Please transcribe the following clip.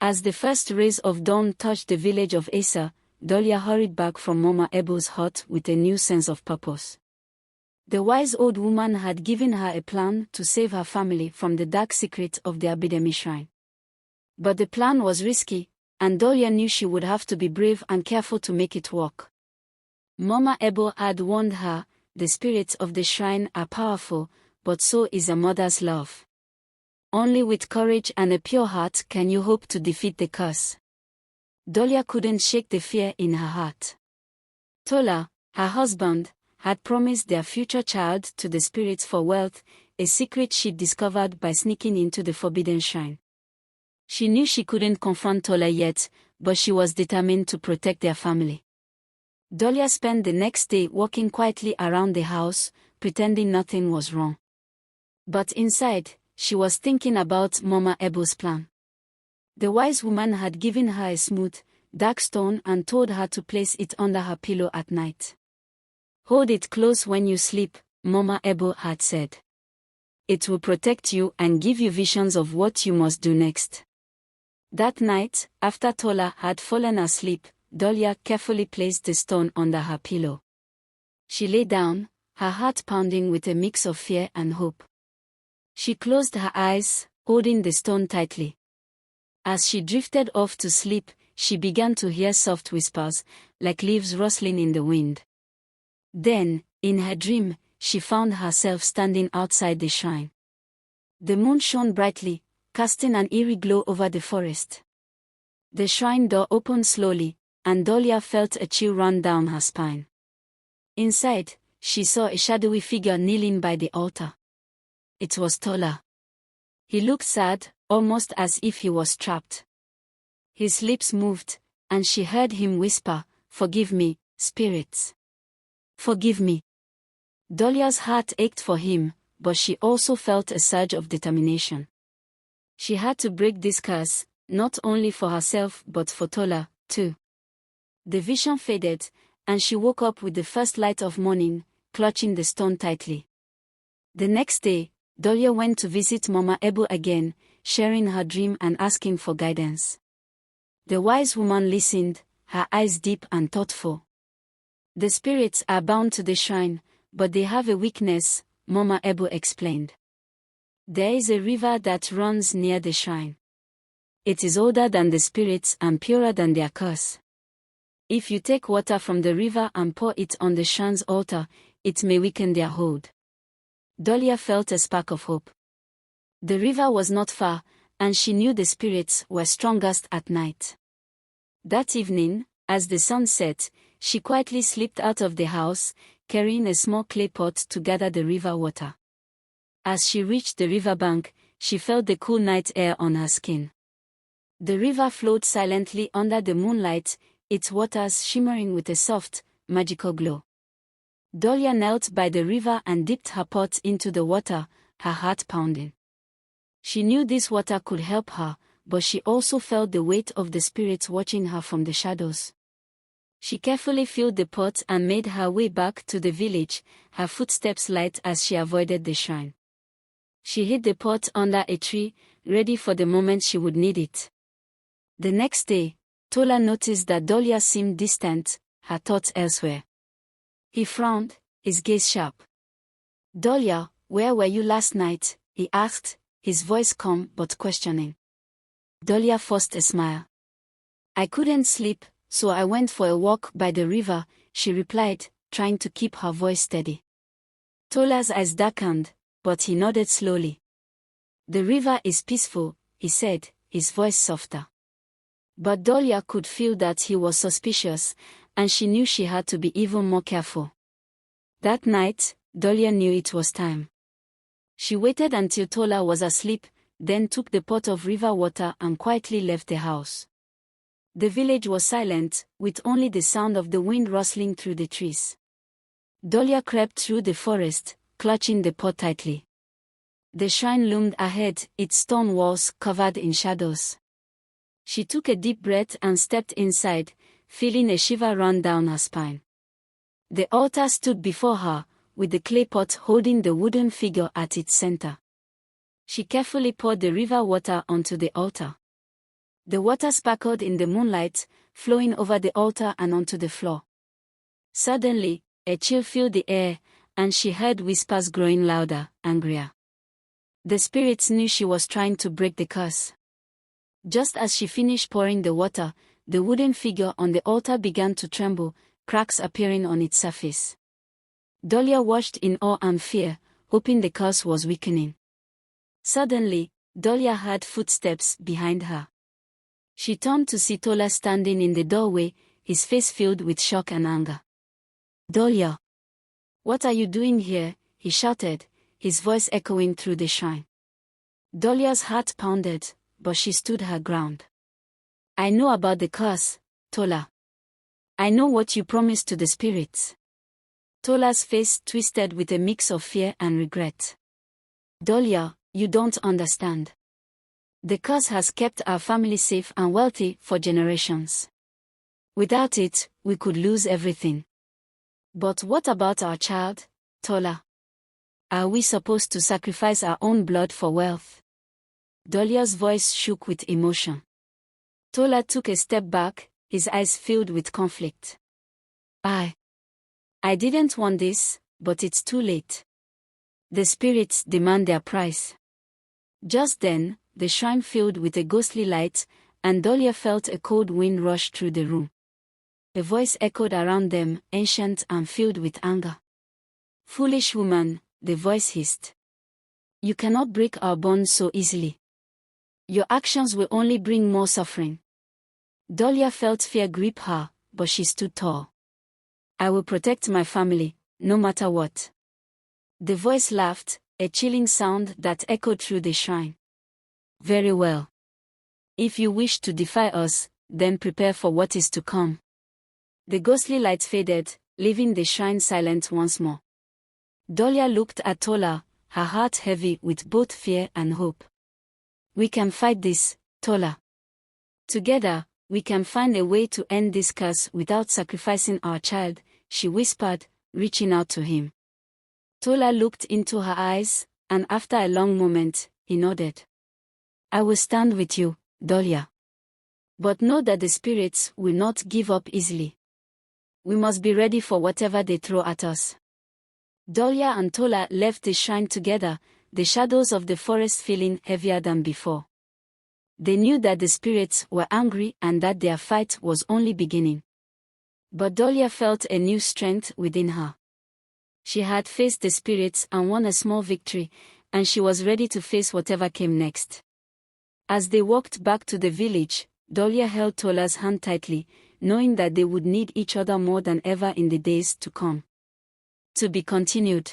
As the first rays of dawn touched the village of Asa, Dalia hurried back from Mama Ebo's hut with a new sense of purpose. The wise old woman had given her a plan to save her family from the dark secret of the Abidemi shrine. But the plan was risky, and Dalia knew she would have to be brave and careful to make it work. Mama Ebo had warned her, the spirits of the shrine are powerful, but so is a mother's love. Only with courage and a pure heart can you hope to defeat the curse. Dalia couldn't shake the fear in her heart. Tola, her husband, had promised their future child to the spirits for wealth, a secret she'd discovered by sneaking into the forbidden shrine. She knew she couldn't confront Tola yet, but she was determined to protect their family. Dalia spent the next day walking quietly around the house, pretending nothing was wrong. But inside, she was thinking about Mama Ebo's plan. The wise woman had given her a smooth, dark stone and told her to place it under her pillow at night. Hold it close when you sleep, Mama Ebo had said. It will protect you and give you visions of what you must do next. That night, after Tola had fallen asleep, Dalia carefully placed the stone under her pillow. She lay down, her heart pounding with a mix of fear and hope. She closed her eyes, holding the stone tightly. As she drifted off to sleep, she began to hear soft whispers, like leaves rustling in the wind. Then, in her dream, she found herself standing outside the shrine. The moon shone brightly, casting an eerie glow over the forest. The shrine door opened slowly, and Dalia felt a chill run down her spine. Inside, she saw a shadowy figure kneeling by the altar. It was Tola. He looked sad, almost as if he was trapped. His lips moved, and she heard him whisper, "Forgive me, spirits. Forgive me." Dalia's heart ached for him, but she also felt a surge of determination. She had to break this curse, not only for herself but for Tola, too. The vision faded, and she woke up with the first light of morning, clutching the stone tightly. The next day, Dalia went to visit Mama Ebo again, sharing her dream and asking for guidance. The wise woman listened, her eyes deep and thoughtful. "The spirits are bound to the shrine, but they have a weakness," Mama Ebo explained. "There is a river that runs near the shrine. It is older than the spirits and purer than their curse. If you take water from the river and pour it on the shrine's altar, it may weaken their hold." Dalia felt a spark of hope. The river was not far, and she knew the spirits were strongest at night. That evening, as the sun set, she quietly slipped out of the house, carrying a small clay pot to gather the river water. As she reached the riverbank, she felt the cool night air on her skin. The river flowed silently under the moonlight, its waters shimmering with a soft, magical glow. Dalia knelt by the river and dipped her pot into the water, her heart pounding. She knew this water could help her, but she also felt the weight of the spirits watching her from the shadows. She carefully filled the pot and made her way back to the village, her footsteps light as she avoided the shrine. She hid the pot under a tree, ready for the moment she would need it. The next day, Tola noticed that Dalia seemed distant, her thoughts elsewhere. He frowned, his gaze sharp. "Dalia, where were you last night?" he asked, his voice calm but questioning. Dalia forced a smile. "I couldn't sleep, so I went for a walk by the river," she replied, trying to keep her voice steady. Tola's eyes darkened, but he nodded slowly. "The river is peaceful," he said, his voice softer. But Dalia could feel that he was suspicious, and she knew she had to be even more careful. That night, Dalia knew it was time. She waited until Tola was asleep, then took the pot of river water and quietly left the house. The village was silent, with only the sound of the wind rustling through the trees. Dalia crept through the forest, clutching the pot tightly. The shrine loomed ahead, its stone walls covered in shadows. She took a deep breath and stepped inside, feeling a shiver run down her spine. The altar stood before her, with the clay pot holding the wooden figure at its center. She carefully poured the river water onto the altar. The water sparkled in the moonlight, flowing over the altar and onto the floor. Suddenly, a chill filled the air, and she heard whispers growing louder, angrier. The spirits knew she was trying to break the curse. Just as she finished pouring the water, the wooden figure on the altar began to tremble, cracks appearing on its surface. Dalia watched in awe and fear, hoping the curse was weakening. Suddenly, Dalia heard footsteps behind her. She turned to see Tola standing in the doorway, his face filled with shock and anger. "Dalia! What are you doing here?" he shouted, his voice echoing through the shrine. Dalia's heart pounded, but she stood her ground. "I know about the curse, Tola. I know what you promised to the spirits." Tola's face twisted with a mix of fear and regret. "Dalia, you don't understand. The curse has kept our family safe and wealthy for generations. Without it, we could lose everything. But what about our child, Tola? Are we supposed to sacrifice our own blood for wealth?" Dalia's voice shook with emotion. Tola took a step back, his eyes filled with conflict. I didn't want this, but it's too late. The spirits demand their price." Just then, the shrine filled with a ghostly light, and Dalia felt a cold wind rush through the room. A voice echoed around them, ancient and filled with anger. "Foolish woman," the voice hissed. "You cannot break our bonds so easily. Your actions will only bring more suffering." Dalia felt fear grip her, but she stood tall. "I will protect my family, no matter what." The voice laughed, a chilling sound that echoed through the shrine. "Very well. If you wish to defy us, then prepare for what is to come." The ghostly light faded, leaving the shrine silent once more. Dalia looked at Tola, her heart heavy with both fear and hope. "We can fight this, Tola. Together, we can find a way to end this curse without sacrificing our child," she whispered, reaching out to him. Tola looked into her eyes, and after a long moment, he nodded. "I will stand with you, Dalia. But know that the spirits will not give up easily. We must be ready for whatever they throw at us." Dalia and Tola left the shrine together, the shadows of the forest feeling heavier than before. They knew that the spirits were angry and that their fight was only beginning. But Dalia felt a new strength within her. She had faced the spirits and won a small victory, and she was ready to face whatever came next. As they walked back to the village, Dalia held Tola's hand tightly, knowing that they would need each other more than ever in the days to come. To be continued.